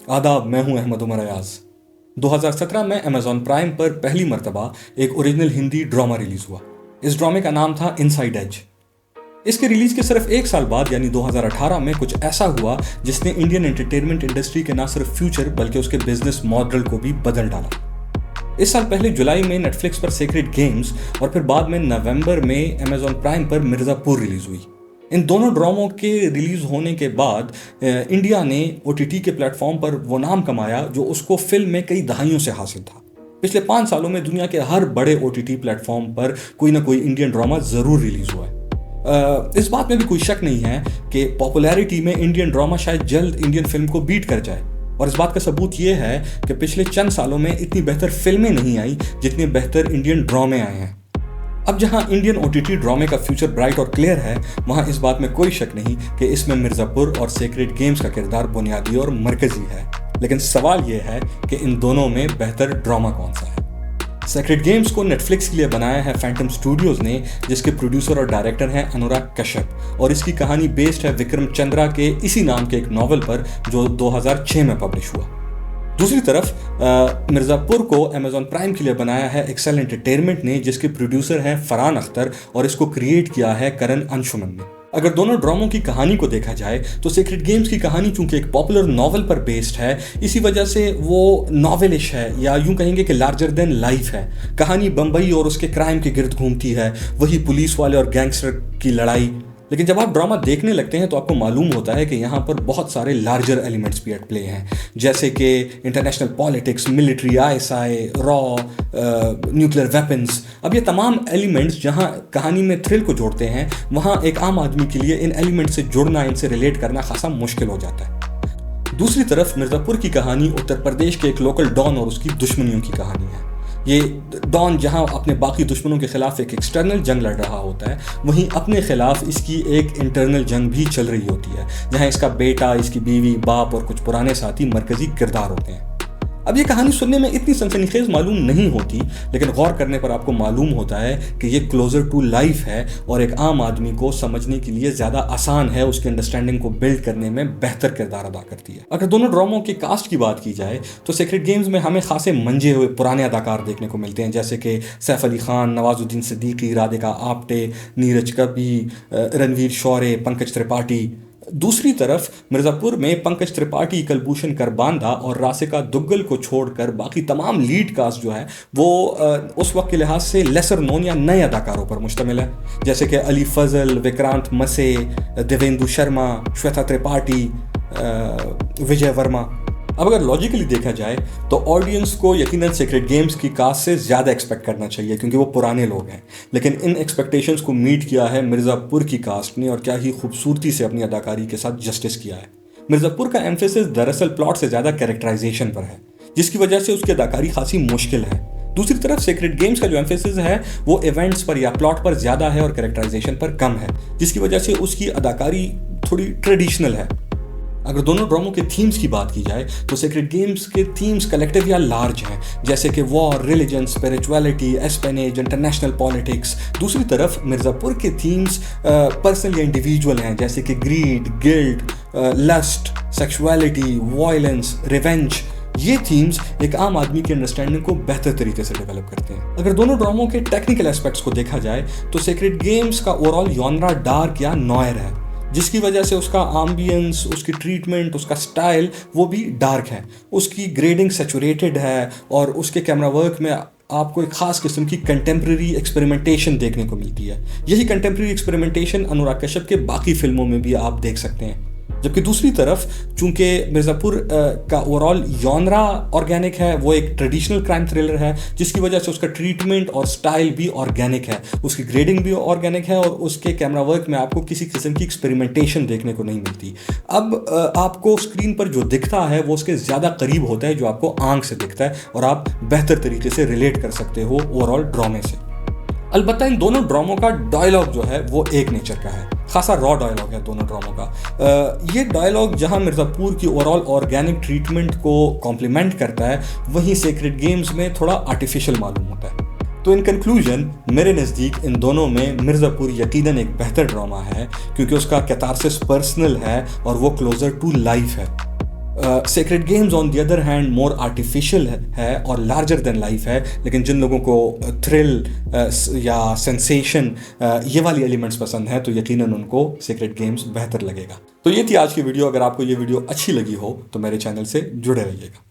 आदाब, मैं हूं अहमद उमर अयाज। 2017 में अमेजॉन प्राइम पर पहली मर्तबा एक ओरिजिनल हिंदी ड्रामा रिलीज हुआ। इस ड्रामे का नाम था इनसाइड एज। इसके रिलीज के सिर्फ एक साल बाद यानी 2018 में कुछ ऐसा हुआ जिसने इंडियन एंटरटेनमेंट इंडस्ट्री के ना सिर्फ फ्यूचर बल्कि उसके बिजनेस मॉडल को भी बदल डाला। इस साल पहले जुलाई में नेटफ्लिक्स पर सेक्रेड गेम्स और फिर बाद में नवंबर में अमेजॉन प्राइम पर मिर्जापुर रिलीज हुई। इन दोनों ड्रामों के रिलीज होने के बाद इंडिया ने ओटीटी के प्लेटफॉर्म पर वो नाम कमाया जो उसको फिल्म में कई दहाइयों से हासिल था। पिछले 5 सालों में दुनिया के हर बड़े ओटीटी प्लेटफॉर्म पर कोई ना कोई इंडियन ड्रामा जरूर रिलीज हुआ है। इस बात में भी कोई शक नहीं है कि पॉपुलैरिटी में इंडियन ड्रामा शायद जल्द इंडियन फिल्म को बीट कर जाए। और इस बात का सबूत ये है कि पिछले चंद सालों में इतनी बेहतर फिल्में नहीं आई जितने बेहतर इंडियन ड्रामे आए हैं। अब जहां इंडियन ओटीटी ड्रामे का फ्यूचर ब्राइट और क्लियर है, वहां इस बात में कोई शक नहीं कि इसमें मिर्जापुर और सेक्रेड गेम्स का किरदार बुनियादी और मरकजी है। लेकिन सवाल यह है कि इन दोनों में बेहतर ड्रामा कौन सा है। सेक्रेड गेम्स को नेटफ्लिक्स के लिए बनाया है फैंटम स्टूडियोज ने, जिसके प्रोड्यूसर और डायरेक्टर हैं अनुराग कश्यप, और इसकी कहानी बेस्ड है विक्रम चंद्रा के इसी नाम के एक नॉवल पर जो 2006 में पब्लिश हुआ। दूसरी तरफ मिर्जापुर को अमेजॉन प्राइम के लिए बनाया है एक्सेल एंटरटेनमेंट ने, जिसके प्रोड्यूसर हैं फरहान अख्तर, और इसको क्रिएट किया है करण अंशुमन ने। अगर दोनों ड्रामों की कहानी को देखा जाए तो सेक्रेड गेम्स की कहानी चूंकि एक पॉपुलर नॉवल पर बेस्ड है, इसी वजह से वो नॉवेलिश है, या यूं कहेंगे कि लार्जर देन लाइफ है। कहानी बम्बई और उसके क्राइम के गिर्द घूमती है, वही पुलिस वाले और गैंगस्टर की लड़ाई। लेकिन जब आप ड्रामा देखने लगते हैं तो आपको मालूम होता है कि यहाँ पर बहुत सारे लार्जर एलिमेंट्स भी एट प्ले हैं, जैसे कि international politics, military, ISI, raw, nuclear weapons. अब ये तमाम एलिमेंट्स जहाँ कहानी में थ्रिल को जोड़ते हैं, वहाँ एक आम आदमी के लिए इन एलिमेंट्स से जुड़ना, इनसे रिलेट करना खासा मुश्किल हो जाता है। दूसरी तरफ मिर्जापुर की कहानी उत्तर प्रदेश के एक लोकल डॉन और उसकी दुश्मनियों की कहानी है। ये डॉन जहां अपने बाकी दुश्मनों के खिलाफ एक एक्सटर्नल जंग लड़ रहा होता है, वहीं अपने खिलाफ इसकी एक इंटरनल जंग भी चल रही होती है, जहां इसका बेटा, इसकी बीवी, बाप और कुछ पुराने साथी मरकजी किरदार होते हैं। अब ये कहानी सुनने में इतनी सनसनीखेज मालूम नहीं होती, लेकिन गौर करने पर आपको मालूम होता है कि ये क्लोजर टू लाइफ है और एक आम आदमी को समझने के लिए ज़्यादा आसान है, उसकी अंडरस्टैंडिंग को बिल्ड करने में बेहतर किरदार अदा करती है। अगर दोनों ड्रामों की कास्ट की बात की जाए तो सेक्रेड गेम्स में हमें खासे मंजे हुए पुराने अदाकार देखने को मिलते हैं, जैसे कि सैफ अली खान, नवाजुद्दीन सिद्दीकी, राधिका आप्टे, नीरज कपी, रणवीर शौरे, पंकज त्रिपाठी। दूसरी तरफ मिर्जापुर में पंकज त्रिपाठी, कलभूषण करबांदा और राशिका दुग्गल को छोड़कर बाकी तमाम लीड कास्ट जो है वो उस वक्त के लिहाज से लेसर नोन या नए अदाकारों पर मुश्तमिल है, जैसे कि अली फजल, विक्रांत मसे, देवेंदु शर्मा, श्वेता त्रिपाठी, विजय वर्मा। अब अगर लॉजिकली देखा जाए तो ऑडियंस को यकीनन सेक्रेड गेम्स की कास्ट से ज़्यादा एक्सपेक्ट करना चाहिए क्योंकि वो पुराने लोग हैं, लेकिन इन एक्सपेक्टेशंस को मीट किया है मिर्ज़ापुर की कास्ट ने, और क्या ही खूबसूरती से अपनी अदाकारी के साथ जस्टिस किया है। मिर्ज़ापुर का एम्फेसिस दरअसल प्लॉट से ज़्यादा कैरेक्टराइजेशन पर है, जिसकी वजह से उसकी अदाकारी खासी मुश्किल है। दूसरी तरफ सेक्रेड गेम्स का जो एम्फेसिस है वो इवेंट्स पर या प्लॉट पर ज़्यादा है और कैरेक्टराइजेशन पर कम है, जिसकी वजह से उसकी अदाकारी थोड़ी ट्रेडिशनल है। अगर दोनों ड्रामों के थीम्स की बात की जाए तो सेक्रेड गेम्स के थीम्स कलेक्टिव या लार्ज हैं, जैसे कि war, religion, spirituality, espionage, international politics. दूसरी तरफ मिर्ज़ापुर के थीम्स पर्सनल या इंडिविजुअल हैं, जैसे कि greed, guilt, lust, sexuality, violence, revenge. ये थीम्स एक आम आदमी की अंडरस्टैंडिंग को बेहतर तरीके से डेवलप करते हैं। अगर दोनों ड्रामों के टेक्निकल एस्पेक्ट्स को देखा जाए तो सेक्रेड गेम्स का ओवरऑल जॉनरा डार्क या नॉयर है, जिसकी वजह से उसका एम्बियंस, उसकी ट्रीटमेंट, उसका स्टाइल वो भी डार्क है। उसकी ग्रेडिंग सैचुरेटेड है और उसके कैमरा वर्क में आपको एक खास किस्म की कंटेम्प्रेरी एक्सपेरिमेंटेशन देखने को मिलती है। यही कंटेम्प्रेरी एक्सपेरिमेंटेशन अनुराग कश्यप के बाकी फिल्मों में भी आप देख सकते हैं। जबकि दूसरी तरफ चूंकि मिर्ज़ापुर का ओवरऑल जॉनरा ऑर्गेनिक है, वो एक ट्रेडिशनल क्राइम थ्रिलर है, जिसकी वजह से उसका ट्रीटमेंट और स्टाइल भी ऑर्गेनिक है, उसकी ग्रेडिंग भी ऑर्गेनिक है और उसके कैमरा वर्क में आपको किसी किस्म की एक्सपेरिमेंटेशन देखने को नहीं मिलती। अब आपको स्क्रीन पर जो दिखता है वो उसके ज़्यादा करीब होता है जो आपको आंख से दिखता है और आप बेहतर तरीके से रिलेट कर सकते हो ओवरऑल ड्रामे से। अलबत्ता इन दोनों ड्रामों का डायलॉग जो है वो एक नेचर का है, खासा रॉ डायलॉग है दोनों ड्रामों का। ये डायलॉग जहां मिर्ज़ापुर की ओवरऑल ऑर्गेनिक ट्रीटमेंट को कॉम्प्लीमेंट करता है, वहीं सेक्रेड गेम्स में थोड़ा आर्टिफिशियल मालूम होता है। तो इन कंक्लूजन मेरे नज़दीक इन दोनों में मिर्ज़ापुर यकीनन एक बेहतर ड्रामा है क्योंकि उसका कैथारसिस पर्सनल है और वो क्लोजर टू लाइफ है। Sacred games on the other hand more artificial है और लार्जर देन लाइफ है, लेकिन जिन लोगों को थ्रिल या सेंसेशन ये वाली एलिमेंट्स पसंद हैं तो यकीनन उनको सेक्रेड गेम्स बेहतर लगेगा। तो ये थी आज की वीडियो। अगर आपको ये वीडियो अच्छी लगी हो तो मेरे चैनल से जुड़े रहिएगा।